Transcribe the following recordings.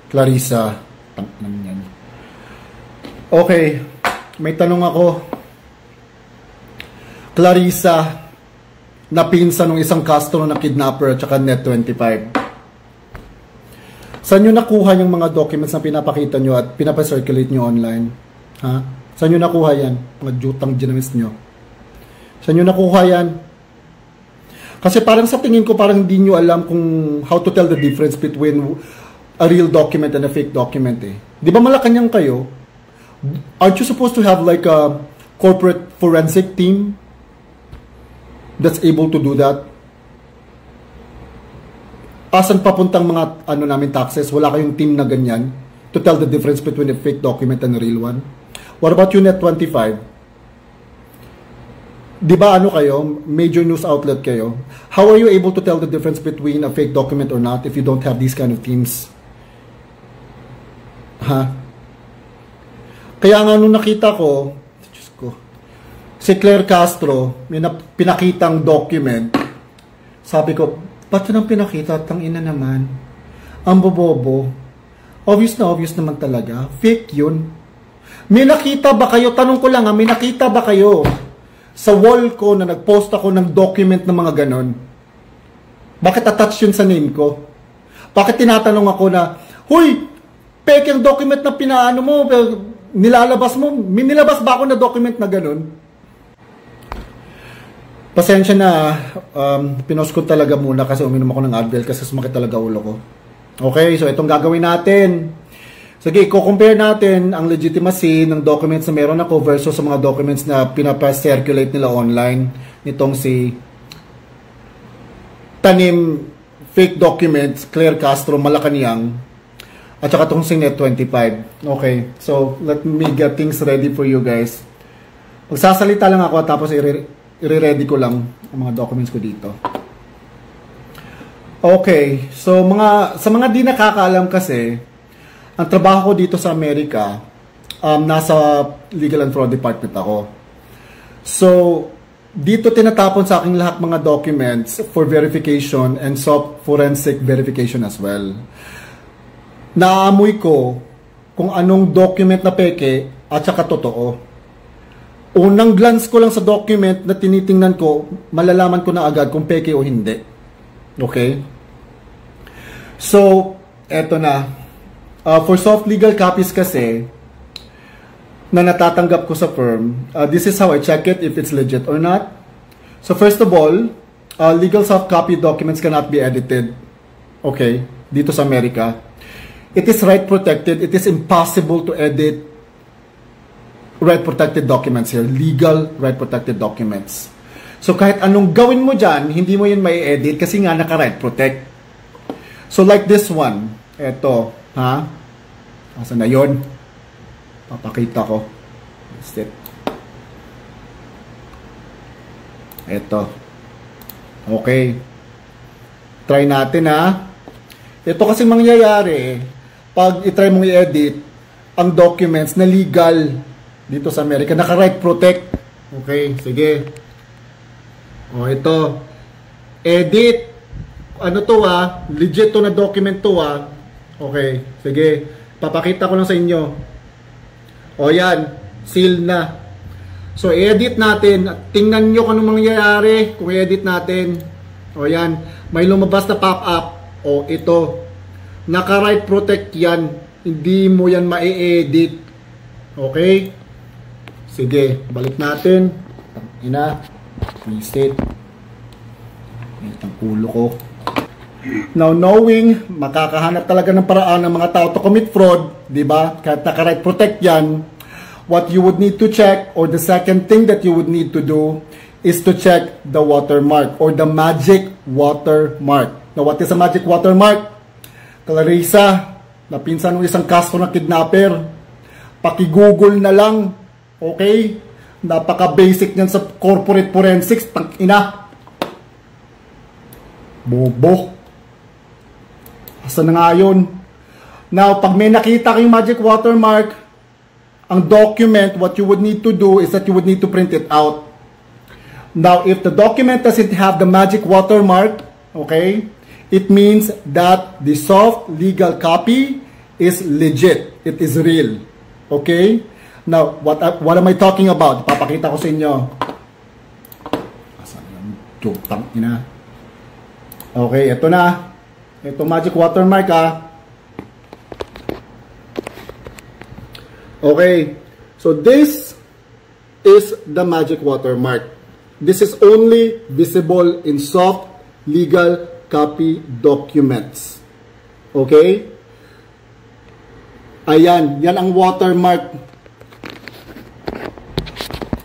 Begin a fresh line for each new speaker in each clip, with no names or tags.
Clarissa. Okay, may tanong ako. Clarissa, na pinsan ng isang customer na kidnapper at saka Net25. Saan nyo nakuha yung mga documents na pinapakita nyo at pinapacirculate nyo online? Ha? Saan nyo nakuha yan? Mga jutang ginamis nyo. Saan nyo nakuha yan? Kasi parang sa tingin ko parang hindi nyo alam kung how to tell the difference between a real document and a fake document eh. Di ba Malacanang kayo? Aren't you supposed to have like a corporate forensic team that's able to do that? Asan papuntang mga namin taxes? Wala kayong team na ganyan to tell the difference between a fake document and a real one? What about you, Net25? Di ba kayo? Major news outlet kayo. How are you able to tell the difference between a fake document or not if you don't have these kind of teams? Ha? Kaya nga nung nakita ko, Diyos ko, si Claire Castro, may pinakitang document. Sabi ko, ba't nang pinakita? Tangina naman. Ang bobobo. Obvious naman talaga. Fake yun. May nakita ba kayo? Tanong ko lang may nakita ba kayo sa wall ko na nag-post ako ng document ng mga ganon? Bakit attach yun sa name ko? Bakit tinatanong ako na, huy, fake yung document na pinaano mo, nilalabas mo, may nilabas ba ako na document na ganon? Pasensya na, pinost ko talaga muna kasi uminom ako ng Advil kasi sumakit talaga ulo ko. Okay, so itong gagawin natin. Sige, i-compare natin ang legitimacy ng documents na meron ako versus sa mga documents na pinapa-circulate nila online nitong si Tanim fake documents, Claire Castro, Malacanang, at saka itong si Net25. Okay, so let me get things ready for you guys. Magsasalita lang ako tapos i-ready ko lang ang mga documents ko dito. Okay, so sa mga di nakakaalam kasi, ang trabaho ko dito sa Amerika, nasa Legal and Fraud Department ako. So, dito tinatapon sa aking lahat mga documents for verification and forensic verification as well. Naamoy ko kung anong document na peke at saka totoo. Unang glance ko lang sa document na tinitingnan ko, malalaman ko na agad kung peke o hindi. Okay? So, eto na. For soft legal copies kasi na natatanggap ko sa firm, this is how I check it if it's legit or not. So first of all, legal soft copy documents cannot be edited. Okay, dito sa Amerika. It is right protected. It is impossible to edit right protected documents here. Legal right protected documents. So kahit anong gawin mo dyan, hindi mo yun may edit kasi nga naka right protect. So like this one, eto, ha? Asa na yun? Papakita ko. Step. Ito. Okay. Try natin ha. Ito kasi mangyayari, pag itry mong i-edit ang documents na legal dito sa Amerika, naka-right protect. Okay, sige. O, ito. Edit. Ano to ha? Legit to na document to ha. Okay, sige. Papakita ko lang sa inyo. O yan, seal na. So, i-edit natin. Tingnan nyo kung anong mangyayari kung i-edit natin. O yan, may lumabas na pop-up. O ito, naka-right protect yan. Hindi mo yan ma-edit. Okay? Sige, balik natin. Ina, reset. Itang ulo ko. Now, knowing, makakahanap talaga ng paraan ng mga tao to commit fraud, di ba? Kahit naka-right protect yan, what you would need to check, or the second thing that you would need to do, is to check the watermark, or the magic watermark. Now, what is a magic watermark? Clarissa, na pinsan ng isang kaso na kidnapper, paki-google na lang, okay? Napaka-basic niyan sa corporate forensics, tang-ina. Bobo. Asa na nga yun? Now, pag may nakita kayong magic watermark, ang document, what you would need to do is that you would need to print it out. Now, if the document doesn't have the magic watermark, okay, it means that the soft legal copy is legit. It is real. Okay? Now, what am I talking about? Papakita ko sa inyo. Asan yung tutang ina? Okay, ito na. Ito magic watermark Okay. So this is the magic watermark. This is only visible in soft legal copy documents. Okay? Ayan, yan ang watermark.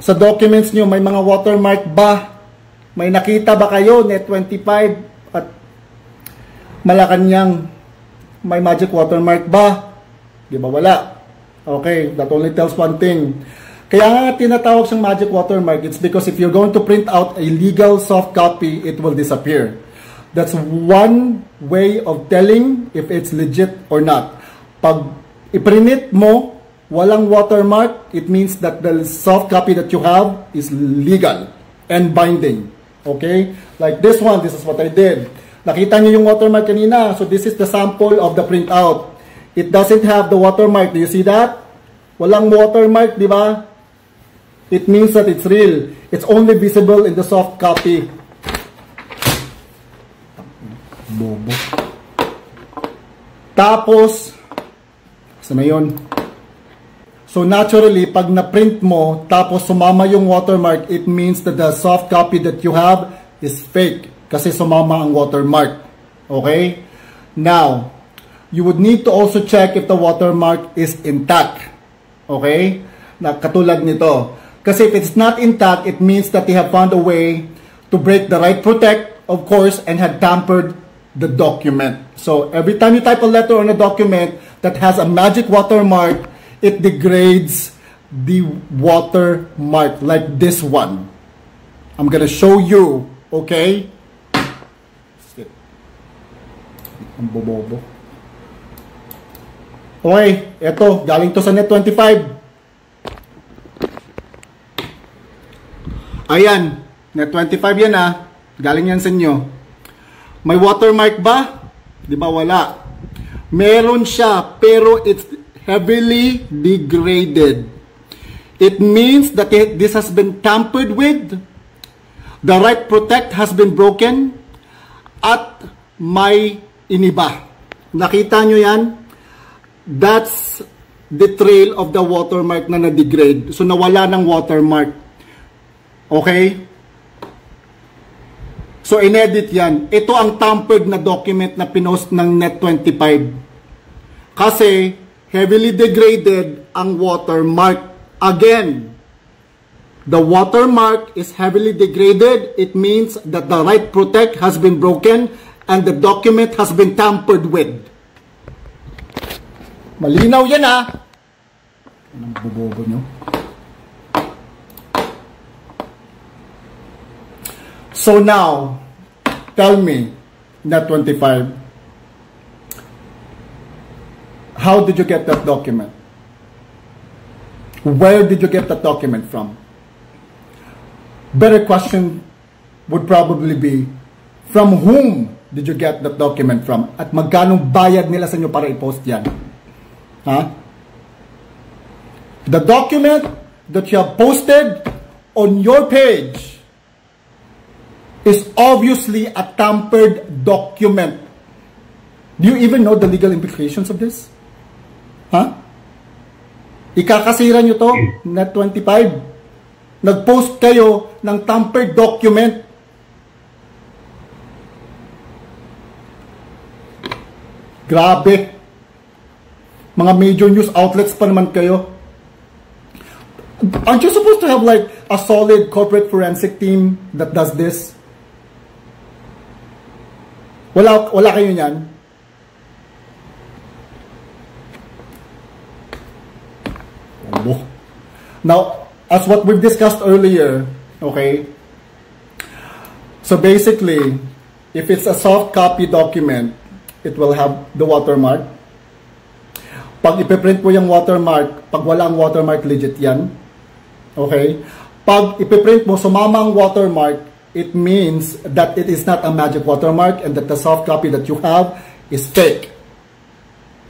Sa documents nyo, may mga watermark ba? May nakita ba kayo, Net25 at Malacanang, may magic watermark ba? Di ba wala? Okay, that only tells one thing. Kaya nga tinatawag siyang magic watermark, it's because if you're going to print out a legal soft copy, it will disappear. That's one way of telling if it's legit or not. Pag i-print mo, walang watermark, it means that the soft copy that you have is legal and binding. Okay? Like this one, this is what I did. Nakita niyo yung watermark kanina. So this is the sample of the printout. It doesn't have the watermark. Do you see that? Walang watermark, di ba? It means that it's real. It's only visible in the soft copy. Bobo. Tapos, saan na yun? So naturally, pag na-print mo, tapos sumama yung watermark, it means that the soft copy that you have is fake. Kasi sumama ang watermark. Okay? Now, you would need to also check if the watermark is intact. Okay? Na katulad nito. Kasi if it's not intact, it means that they have found a way to break the right protect, of course, and had tampered the document. So, every time you type a letter on a document that has a magic watermark, it degrades the watermark like this one. I'm gonna show you, okay? Ang bobobo. Okay, eto, galing to sa Net25. Ayan, Net25 yan galing yan sa inyo. May watermark ba? Di ba wala? Meron siya, pero it's heavily degraded. It means that this has been tampered with, the right protect has been broken, at may iniba. Nakita nyo yan? That's the trail of the watermark na na-degrade. So nawala ng watermark. Okay? So inedit yan. Ito ang tampered na document na pinost ng Net25. Kasi heavily degraded ang watermark. Again, the watermark is heavily degraded. It means that the right protect has been broken and the document has been tampered with. Malinaw yan Anong bobobo nyo? So now, tell me, Net25, how did you get that document? Where did you get that document from? Better question would probably be, from whom did you get that document from? At magkanong bayad nila sa inyo para i-post yan? The document that you have posted on your page is obviously a tampered document. Do you even know the legal implications of this? Ikakasira nyo to, Net25. Nag-post kayo ng tampered document. Grabe. Mga major news outlets pa naman kayo. Aren't you supposed to have like a solid corporate forensic team that does this? Wala kayo niyan? Now, as what we've discussed earlier, okay, so basically, if it's a soft copy document, it will have the watermark. Pag ipiprint mo yung watermark, pag wala ang watermark, legit yan. Okay? Pag ipiprint mo, sumama ang watermark, it means that it is not a magic watermark and that the soft copy that you have is fake.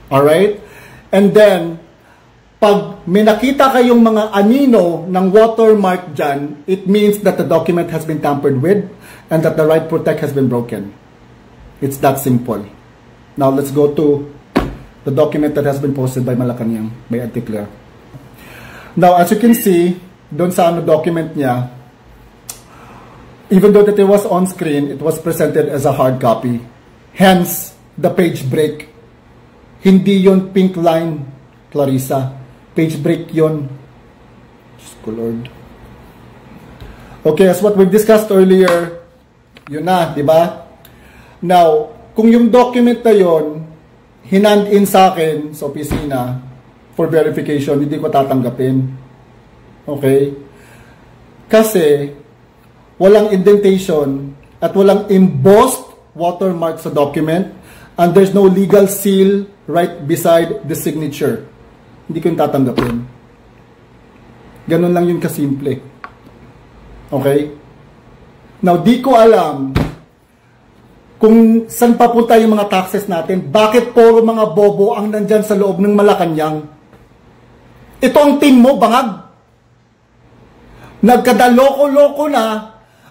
Alright? And then, pag may nakita kayong mga anino ng watermark dyan, it means that the document has been tampered with and that the right protect has been broken. It's that simple. Now, let's go to the document that has been posted by Malacanang, by Ate Claire. Now, as you can see, doon sa document niya, even though that it was on screen, it was presented as a hard copy. Hence, the page break. Hindi yon pink line, Clarissa. Page break yon. Diyos ko Lord. Okay, as what we've discussed earlier, yun na, di ba? Now, kung yung document na yon, hinand in sa akin sa opisina for verification, hindi ko tatanggapin. Okay? Kasi, walang indentation at walang embossed watermark sa document and there's no legal seal right beside the signature. Hindi ko yung tatanggapin. Ganun lang yung kasimple. Okay? Now, di ko alam kung saan papunta yung mga taxes natin. Bakit puro mga bobo ang nandyan sa loob ng Malacanang? Ito ang team mo, bangag. Nagkadaloko-loko na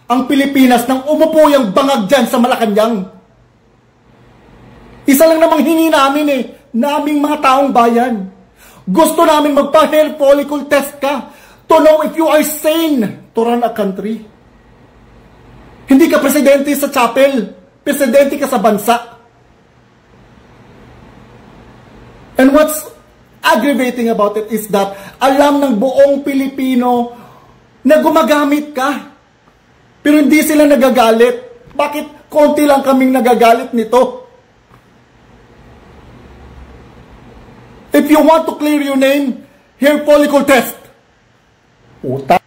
ang Pilipinas nang umupo yung bangag dyan sa Malacanang. Isa lang namang hingi namin naming mga taong bayan. Gusto namin magpa-hair follicle test ka to know if you are sane to run a country. Hindi ka presidente sa chapel. Presidente ka sa bansa. And what's aggravating about it is that alam ng buong Pilipino na gumagamit ka. Pero hindi sila nagagalit. Bakit konti lang kaming nagagalit nito? If you want to clear your name, hair follicle test. Utak.